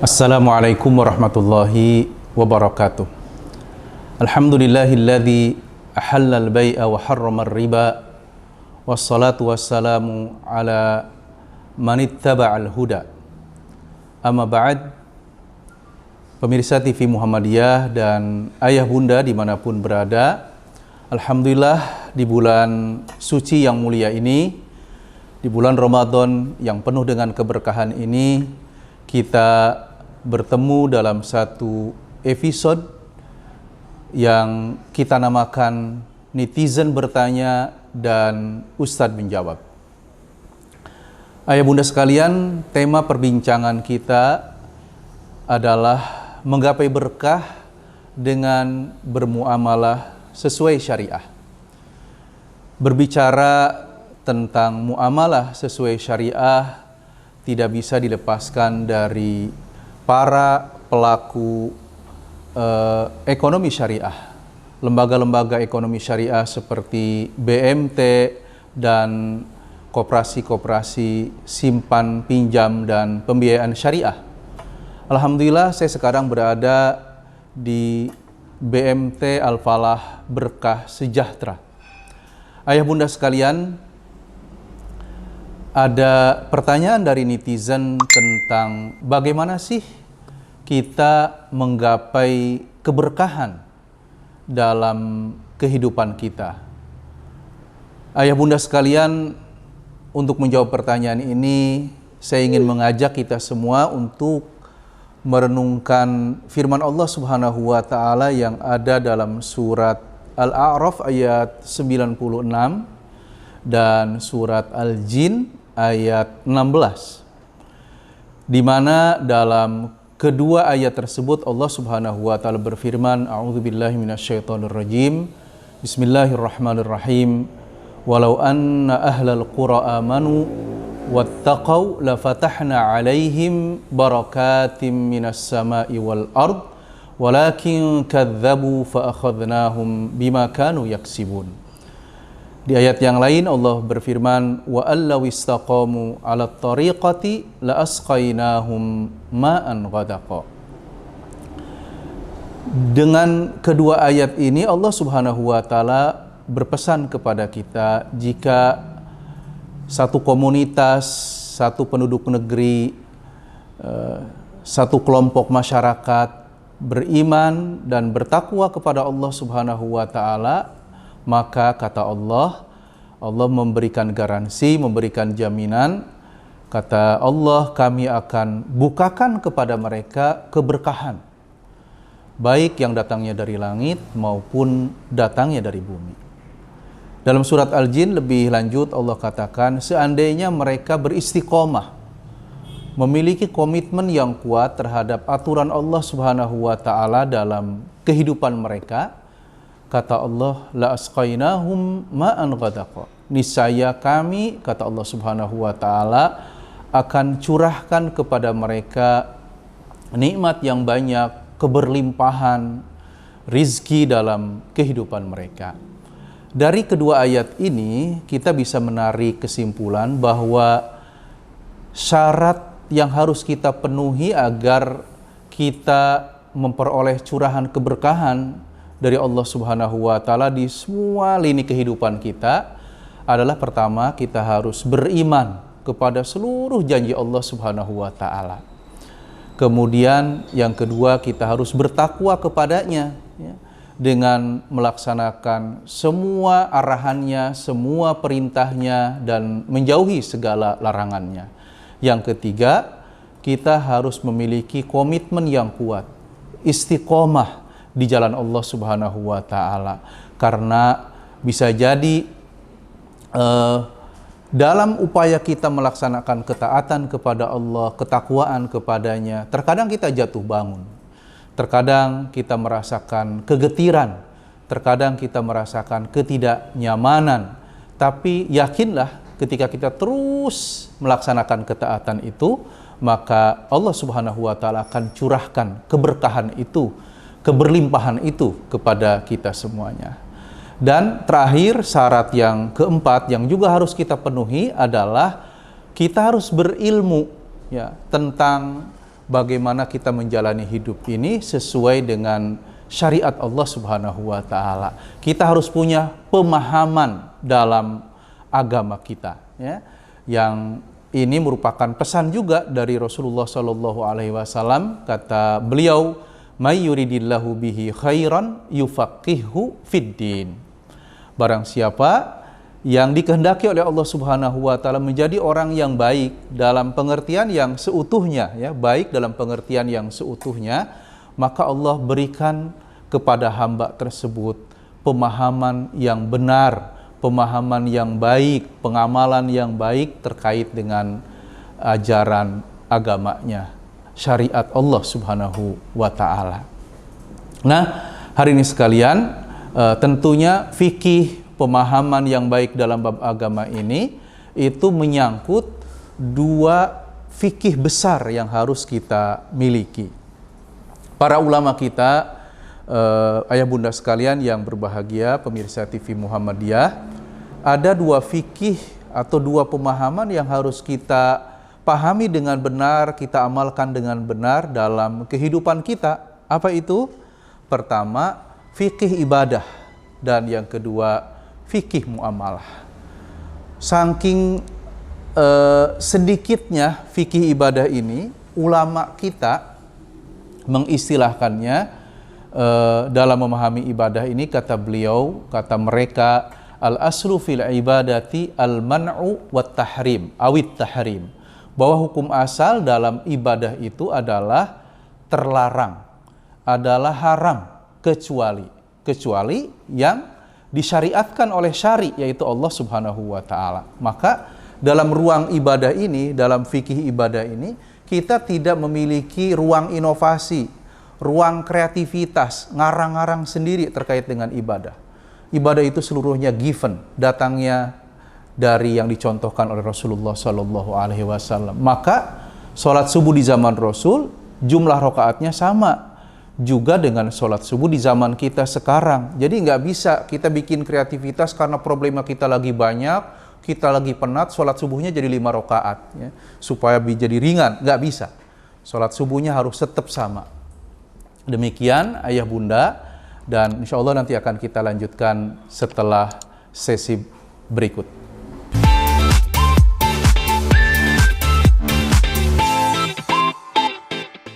Assalamualaikum warahmatullahi wabarakatuh. Alhamdulillahilladzi ahallal bai'a wa harramar riba. Wassalatu wassalamu ala manittaba'al huda. Amma ba'd. Pemirsa TV Muhammadiyah dan ayah bunda dimanapun berada, alhamdulillah di bulan suci yang mulia ini, di bulan Ramadan yang penuh dengan keberkahan ini, kita bertemu dalam satu episode yang kita namakan Netizen Bertanya dan Ustadz Menjawab. Ayah bunda sekalian, tema perbincangan kita adalah menggapai berkah dengan bermuamalah sesuai syariah. Berbicara tentang muamalah sesuai syariah tidak bisa dilepaskan dari para pelaku ekonomi syariah. Lembaga-lembaga ekonomi syariah seperti BMT dan koperasi-koperasi simpan, pinjam, dan pembiayaan syariah. Alhamdulillah saya sekarang berada di BMT Al-Falah Berkah Sejahtera. Ayah bunda sekalian, ada pertanyaan dari netizen tentang bagaimana sih kita menggapai keberkahan dalam kehidupan kita. Ayah bunda sekalian, untuk menjawab pertanyaan ini, saya ingin mengajak kita semua untuk merenungkan firman Allah Subhanahu wa Ta'ala yang ada dalam surat Al-A'raf ayat 96 dan surat Al-Jin ayat 16, di mana dalam kedua ayat tersebut Allah Subhanahu wa Ta'ala berfirman, A'udzubillahi minasyaitonirrajim, Bismillahirrahmanirrahim, walau anna ahlal qura amanu wattaqau lafatahna alaihim barakatim minas sama'i wal ard walakin kadzabu fa akhadnahum bima kanu yaksibun. Di ayat yang lain Allah berfirman, wa allaw istaqamu 'ala tariqati la asqainahum ma'an ghadaqa. Dengan kedua ayat ini Allah Subhanahu wa Ta'ala berpesan kepada kita, jika satu komunitas, satu penduduk negeri, satu kelompok masyarakat beriman dan bertakwa kepada Allah Subhanahu wa Ta'ala, maka kata Allah memberikan garansi, memberikan jaminan. Kata Allah, kami akan bukakan kepada mereka keberkahan, baik yang datangnya dari langit maupun datangnya dari bumi. Dalam surat Al-Jin lebih lanjut Allah katakan, seandainya mereka beristiqomah, memiliki komitmen yang kuat terhadap aturan Allah Subhanahu wa Ta'ala dalam kehidupan mereka, kata Allah, la asqainahum ma'an ghadaqa. Niscaya kami, kata Allah Subhanahu wa Ta'ala, akan curahkan kepada mereka nikmat yang banyak, keberlimpahan rizki dalam kehidupan mereka. Dari kedua ayat ini kita bisa menarik kesimpulan bahwa syarat yang harus kita penuhi agar kita memperoleh curahan keberkahan dari Allah Subhanahu wa Ta'ala di semua lini kehidupan kita adalah, pertama, kita harus beriman kepada seluruh janji Allah Subhanahu wa Ta'ala. Kemudian yang kedua, kita harus bertakwa kepadanya, ya, dengan melaksanakan semua arahannya, semua perintahnya, dan menjauhi segala larangannya. Yang ketiga, kita harus memiliki komitmen yang kuat, istiqomah di jalan Allah Subhanahu wa Ta'ala. Karena bisa jadi dalam upaya kita melaksanakan ketaatan kepada Allah, ketakwaan kepadanya, terkadang kita jatuh bangun, terkadang kita merasakan kegetiran, terkadang kita merasakan ketidaknyamanan. Tapi yakinlah, ketika kita terus melaksanakan ketaatan itu, maka Allah Subhanahu wa Ta'ala akan curahkan keberkahan itu, keberlimpahan itu kepada kita semuanya. Dan terakhir, syarat yang keempat yang juga harus kita penuhi adalah kita harus berilmu, ya, tentang bagaimana kita menjalani hidup ini sesuai dengan syariat Allah Subhanahu wa taala. Kita harus punya pemahaman dalam agama kita, ya. Yang ini merupakan pesan juga dari Rasulullah Shallallahu alaihi wasallam. Kata beliau, "May yuridillahu bihi khairan yufaqihu fiddin." Barang siapa yang dikehendaki oleh Allah Subhanahu wa taala menjadi orang yang baik dalam pengertian yang seutuhnya, ya, baik dalam pengertian yang seutuhnya, maka Allah berikan kepada hamba tersebut pemahaman yang benar, pemahaman yang baik, pengamalan yang baik terkait dengan ajaran agamanya, syariat Allah Subhanahu wa taala. Nah, hari ini sekalian, tentunya fikih, pemahaman yang baik dalam bab agama ini itu menyangkut dua fikih besar yang harus kita miliki. Para ulama kita, ayah bunda sekalian yang berbahagia, pemirsa TV Muhammadiyah, ada dua fikih atau dua pemahaman yang harus kita pahami dengan benar, kita amalkan dengan benar dalam kehidupan kita. Apa itu? Pertama, fikih ibadah, dan yang kedua, fikih muamalah. Saking sedikitnya fikih ibadah ini, ulama kita mengistilahkannya dalam memahami ibadah ini, kata beliau, kata mereka, al-aslu fil ibadati al-man'u wat tahrim, awit tahrim. Bahwa hukum asal dalam ibadah itu adalah terlarang, adalah haram, kecuali yang disyariatkan oleh syari, yaitu Allah Subhanahu wa taala. Maka dalam ruang ibadah ini, dalam fikih ibadah ini, kita tidak memiliki ruang inovasi, ruang kreativitas, ngarang-ngarang sendiri terkait dengan ibadah. Ibadah itu seluruhnya given, datangnya dari yang dicontohkan oleh Rasulullah Shallallahu alaihi wasallam. Maka sholat subuh di zaman Rasul, jumlah rakaatnya sama juga dengan sholat subuh di zaman kita sekarang. Jadi nggak bisa kita bikin kreativitas karena problema kita lagi banyak, kita lagi penat, sholat subuhnya jadi 5 rakaat, ya, supaya jadi ringan. Nggak bisa. Sholat subuhnya harus tetap sama. Demikian ayah bunda, dan insya Allah nanti akan kita lanjutkan setelah sesi berikut.